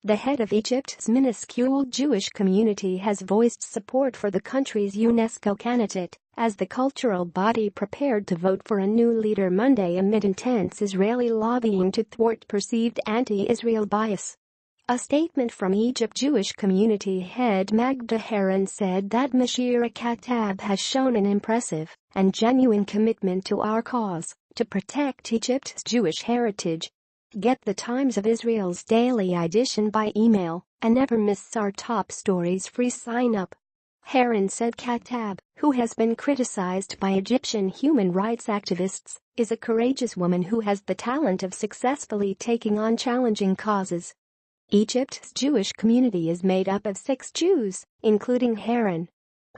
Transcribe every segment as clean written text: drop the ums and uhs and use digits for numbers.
The head of Egypt's minuscule Jewish community has voiced support for the country's UNESCO candidate as the cultural body prepared to vote for a new leader Monday amid intense Israeli lobbying to thwart perceived anti-Israel bias. A statement from Egypt's Jewish community head Magda Haroun said that Moushira Khattab has shown an impressive and genuine commitment to our cause to protect Egypt's Jewish heritage. Get the Times of Israel's daily edition by email and never miss our top stories free sign-up. Haroun said Khattab, who has been criticized by Egyptian human rights activists, is a courageous woman who has the talent of successfully taking on challenging causes. Egypt's Jewish community is made up of 6 Jews, including Haroun.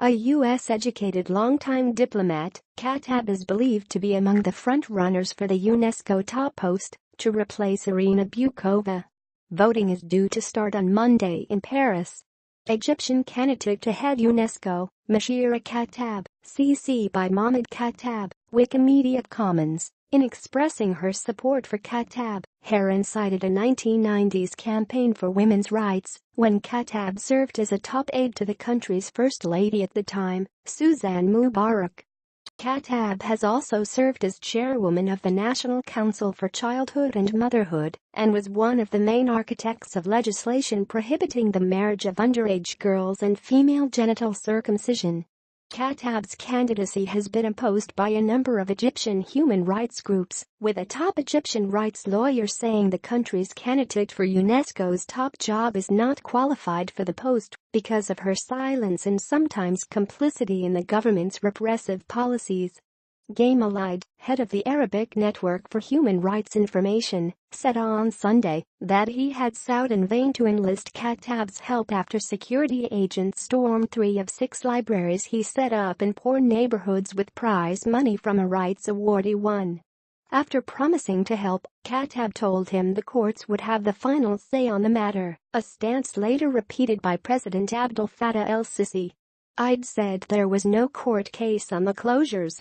A U.S.-educated longtime diplomat, Khattab is believed to be among the front-runners for the UNESCO top post to replace Irina Bukova. Voting is due to start on Monday in Paris. Egyptian candidate to head UNESCO, Moushira Khattab, CC by Mohammed Khattab, Wikimedia Commons. In expressing her support for Khattab, Haroun cited a 1990s campaign for women's rights when Khattab served as a top aide to the country's first lady at the time, Suzanne Mubarak. Khattab has also served as chairwoman of the National Council for Childhood and Motherhood and was one of the main architects of legislation prohibiting the marriage of underage girls and female genital circumcision. Khattab's candidacy has been opposed by a number of Egyptian human rights groups, with a top Egyptian rights lawyer saying the country's candidate for UNESCO's top job is not qualified for the post because of her silence and sometimes complicity in the government's repressive policies. Gamalid, head of the Arabic Network for Human Rights Information, said on Sunday that he had sought in vain to enlist Khattab's help after security agents stormed 3 of 6 libraries he set up in poor neighborhoods with prize money from a rights award he won. After promising to help, Khattab told him the courts would have the final say on the matter, a stance later repeated by President Abdel Fattah el-Sisi. I'd said there was no court case on the closures.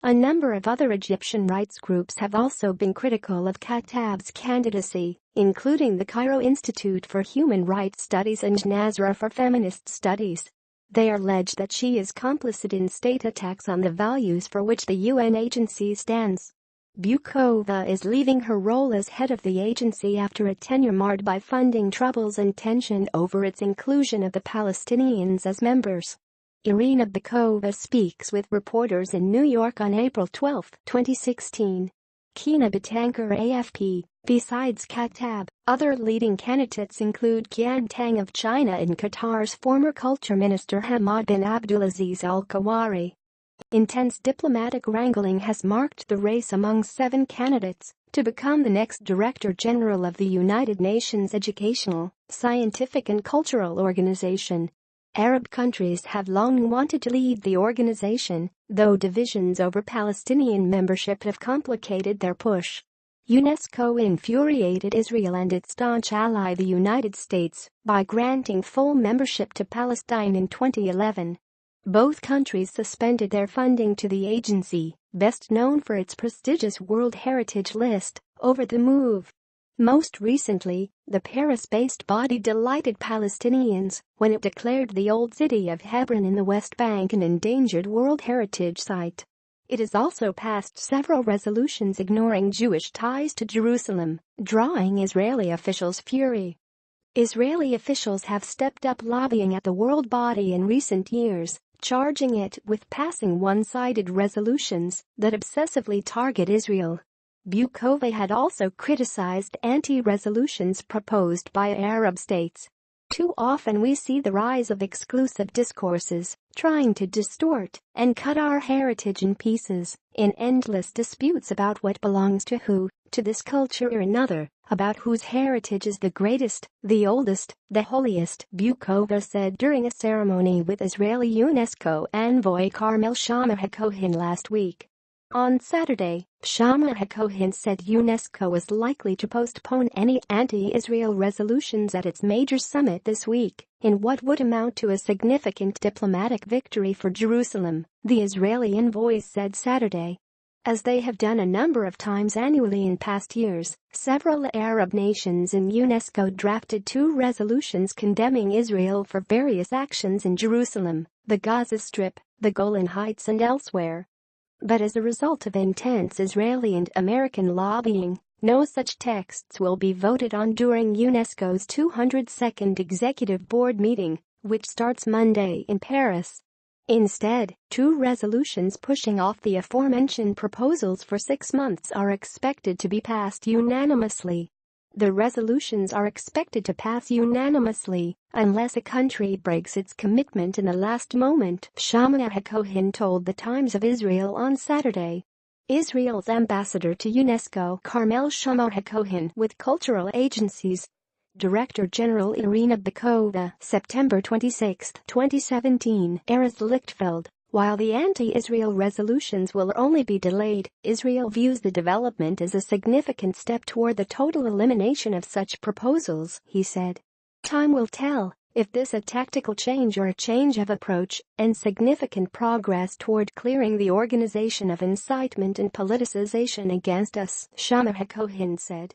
A number of other Egyptian rights groups have also been critical of Khattab's candidacy, including the Cairo Institute for Human Rights Studies and Nazra for Feminist Studies. They allege that she is complicit in state attacks on the values for which the UN agency stands. Bukova is leaving her role as head of the agency after a tenure marred by funding troubles and tension over its inclusion of the Palestinians as members. Irina Bukova speaks with reporters in New York on April 12, 2016. Kina Batankar AFP. Besides Khattab, other leading candidates include Qian Tang of China and Qatar's former culture minister Hamad bin Abdulaziz Al Khawari. Intense diplomatic wrangling has marked the race among 7 candidates to become the next Director General of the United Nations Educational, Scientific and Cultural Organization. Arab countries have long wanted to lead the organization, though divisions over Palestinian membership have complicated their push. UNESCO infuriated Israel and its staunch ally the United States by granting full membership to Palestine in 2011. Both countries suspended their funding to the agency, best known for its prestigious World Heritage List, over the move. Most recently, the Paris-based body delighted Palestinians when it declared the old city of Hebron in the West Bank an endangered World Heritage Site. It has also passed several resolutions ignoring Jewish ties to Jerusalem, drawing Israeli officials' fury. Israeli officials have stepped up lobbying at the world body in recent years, charging it with passing one-sided resolutions that obsessively target Israel. Bukova had also criticized anti-resolutions proposed by Arab states. Too often we see the rise of exclusive discourses, trying to distort and cut our heritage in pieces, in endless disputes about what belongs to who, to this culture or another, about whose heritage is the greatest, the oldest, the holiest, Bukova said during a ceremony with Israeli UNESCO envoy Carmel Shaama-Hakohen last week. On Saturday, Shaama-Hakohen said UNESCO is likely to postpone any anti-Israel resolutions at its major summit this week, in what would amount to a significant diplomatic victory for Jerusalem, the Israeli envoy said Saturday. As they have done a number of times annually in past years, several Arab nations in UNESCO drafted 2 resolutions condemning Israel for various actions in Jerusalem, the Gaza Strip, the Golan Heights and elsewhere. But as a result of intense Israeli and American lobbying, no such texts will be voted on during UNESCO's 202nd Executive Board meeting, which starts Monday in Paris. Instead, 2 resolutions pushing off the aforementioned proposals for 6 months are expected to be passed unanimously. The resolutions are expected to pass unanimously unless a country breaks its commitment in the last moment, Moushira Khattab told the Times of Israel on Saturday. Israel's ambassador to UNESCO, Moushira Khattab, with cultural agencies, Director General Irina Bukova, September 26, 2017, Erez Lichtfeld. While the anti-Israel resolutions will only be delayed, Israel views the development as a significant step toward the total elimination of such proposals, he said. Time will tell if this a tactical change or a change of approach, and significant progress toward clearing the organization of incitement and politicization against us, Moushira Khattab said.